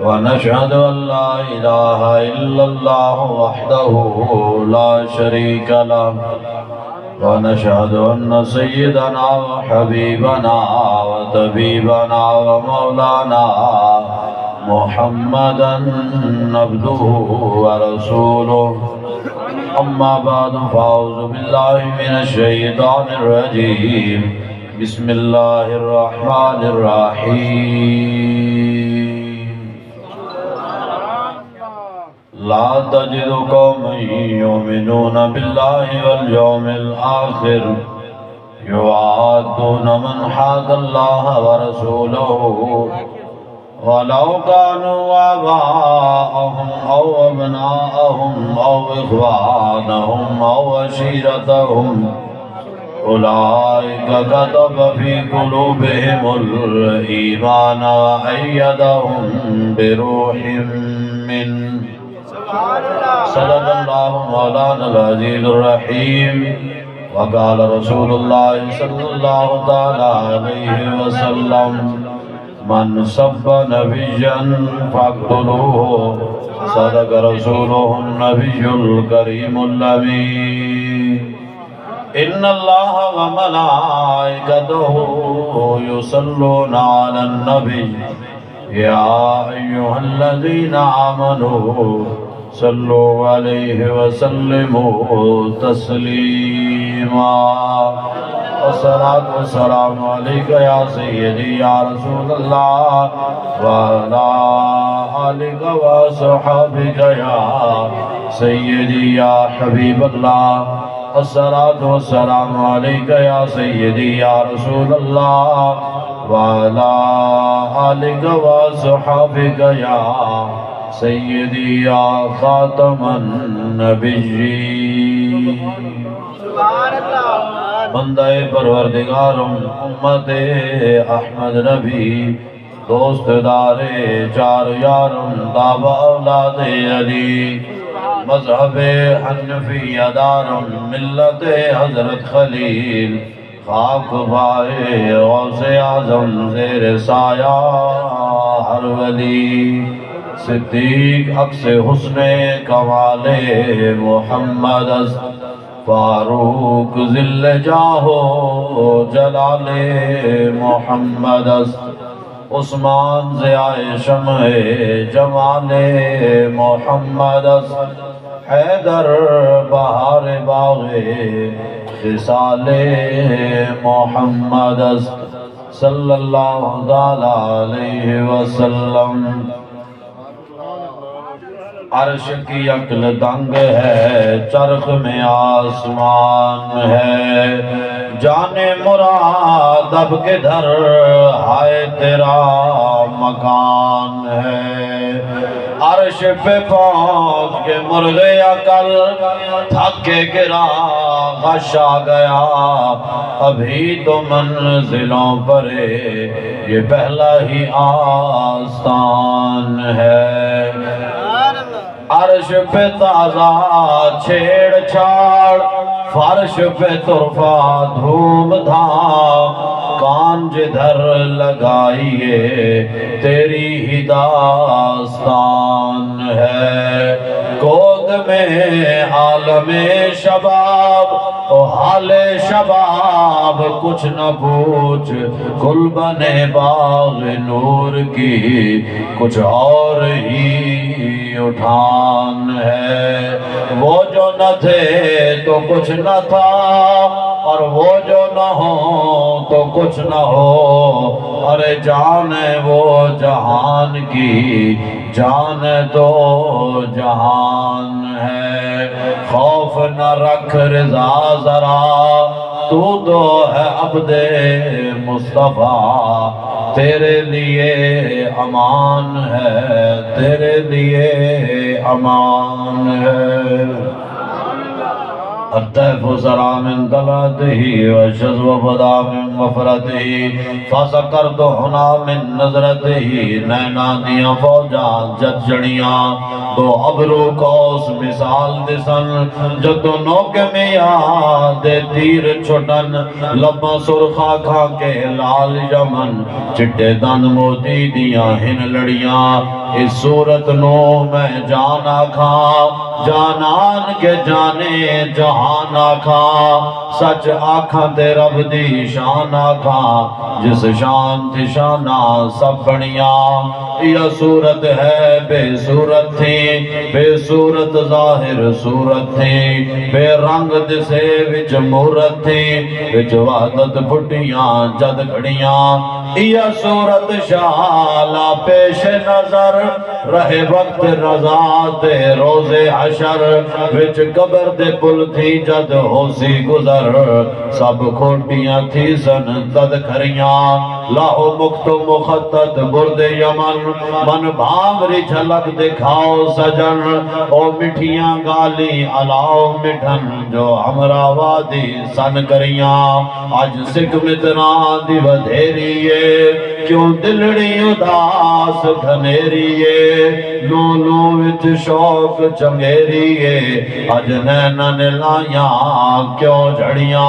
ونشهد أن لا إله إلا الله وحده لا شريك له ونشهد أن سيدنا وحبيبنا وطبيبنا ومولانا محمدا عبده ورسوله أما بعد فأعوذ بالله من الشيطان الرجيم بسم الله الرحمن الرحيم لا تجد قوما يؤمنون بالله واليوم الآخر يوادون من حاد الله ورسوله ولو كانوا آباءهم أو أبناءهم أو إخوانهم أو عشيرتهم أولئك كتب في قلوبهم الإيمان وأيدهم بروح منه صدق الله مولانا العزيز الرحيم وقال رسول الله صلى الله تعالى عليه وسلم من سب نبيا فاقتلوه صدق رسوله النبي الكريم الأمين إن الله وملائكته يصلون على النبي يا أيها الذين آمنوا صلوا عليه وسلموا تسليما والصلاة والسلام عليك يا سيدي يا رسول الله وعلى آلك وصحبك يا سيدي يا حبيب الله الصلاة والسلام عليك يا سيدي يا رسول الله وعلى آلك وصحبك يا سيدي يا خاتم النبيين بندہ پروردگارم امت احمد نبی دوست دار چار یارم دابا اولاد علی مذہب حنفیہ دارم ملت حضرت خلیل خاک بائے غوث اعظم زیر سایہ ہر ولی صدیق عکس حسن کمال محمد فاروق ذل جاہو جلال محمد عثمان ضیاء شمع جمال محمد حیدر بہار باغ خصال محمد صلی اللہ علیہ وسلم عرش کی عقل دنگ ہے چرخ میں آسمان ہے جانے مراد اب کدھر ہائے تیرا مکان ہے عرش پہ پہنچ کے مرغ عقل تھک کے گرا غش آ گیا ابھی تو منزلوں پر یہ پہلا ہی آستان ہے عرش پہ تازہ چھیڑ چھاڑ فرش پہ طرفہ دھوم دھام کان جدھر لگائیے تیری ہی داستان ہے گود میں عالم شباب او حال شباب کچھ نہ پوچھ گل بنے باغ نور کی کچھ اور ہی اٹھان ہے وہ جو نہ تھے تو کچھ نہ تھا اور وہ جو نہ ہو تو کچھ نہ ہو ارے جان وہ جہان کی جان تو جہان ہے خوف نہ رکھ رضا ذرا تو ہے عبد مصطفیٰ تیرے لیے امان ہے تیرے لیے امان ہے الطيف سرى من طلعته والشذو بدا من مفرته فسکرت ہنا من نظرته نینا دیاں فوجاں جت جڑیاں دو ابرو کوس مثال دسن جدو نوک میں دے تیر چھٹن لبا سرخا کھا کے لال یمن چٹے دن موتی دیاں ہن لڑیاں اس صورت نو میں جانا کھا جانان کے جانے جہان آکھا سچ آکھاں تے رب دی شان آکھاں جس شان تھی شانہ سب بڑیاں یہ صورت ہے بے صورت تھی بے صورت ظاہر صورت تھی بے رنگ دسے وچ مورت تھی وچ وحدت پھٹیاں جد گھڑیاں یہ صورت شالا پیش نظر رہے وقت رضا تے روز حشر وچ قبر دے پل تھی جد ہو سی گزر سب کھوٹیاں تھی سن تد کھریاں لاہو مکت مخطط برد یمن من بھامری جھلک دکھاؤ سجن او مٹھیاں گالی علاؤ مٹھن جو ہمرا وادی سن کریاں آج سکھ متران دی ودھیریے کیوں دلڑی اداس گھنیریے لو لو وچ شوق چنگیریے اج نینن لائیاں کیوں جھڑیاں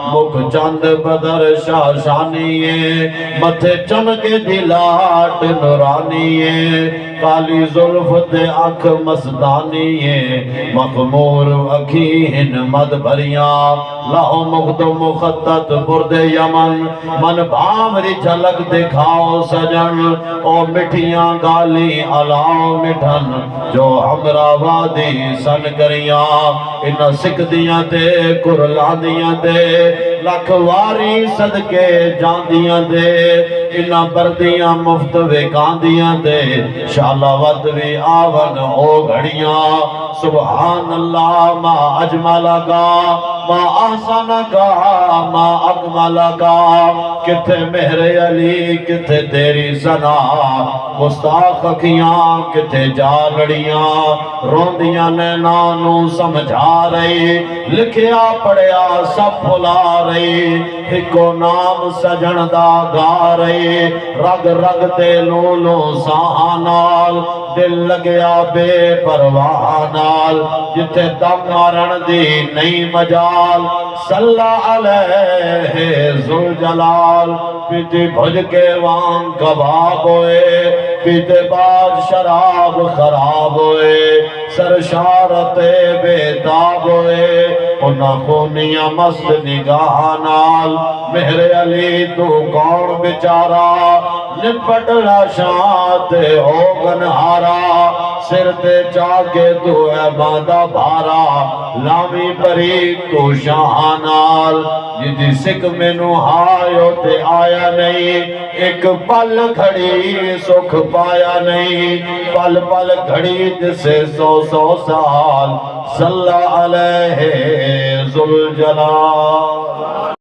مکھ چند بدر شاشانیے متھے چمک دلاٹ نورانیے کالی ظلف دے آنکھ مستانیے مخمور اکھین مد بھریاں لاہو مخت مخطط برد یمن من بھامری جھلک دکھاؤ سجن او مٹھیاں گالی علاؤ مٹھن جو ہمرا وادی سن کریاں انہ سکھ دیاں تے کرلا دیاں تے لکھ واری صدقے جاندیاں دے انہ بردیاں مفت ویکان دیاں دے شالاوت وی آون او گھڑیاں سبحان اللہ ما اجمالہ کا ما آسانہ کا ما اکمالہ کا کتھے مہر علی کتھے تیری سنا مستاق اکھیاں کتھے جا لڑیاں روندیاں نینانو سمجھا رہی لکھیا پڑیا سب بھلا رہی ہکو نام سجن دا گا رہی رگ رگ تے لولو سانال دل لگیا بے پرواہ نال جتے دم مارن دی نہیں مجال صلی علیہ ذوالجلال پیتے بھج کے وان کباب ہوئے پیتے بعد شراب خراب ہوئے سرشارت بے تاب ہوئے انہا خونیاں مست نگاہ نال مہر علی تو کون بچارا نپٹ لاشات ہو گنہارا سر تے چاکے تو اے باندہ بھارا لامی پری تو شاہانال جدی سکھ میں نو ہائیو تے آیا نہیں ایک پل گھڑی سکھ پایا نہیں پل پل گھڑی جسے 100 سال صلی علیہ ذوالجلال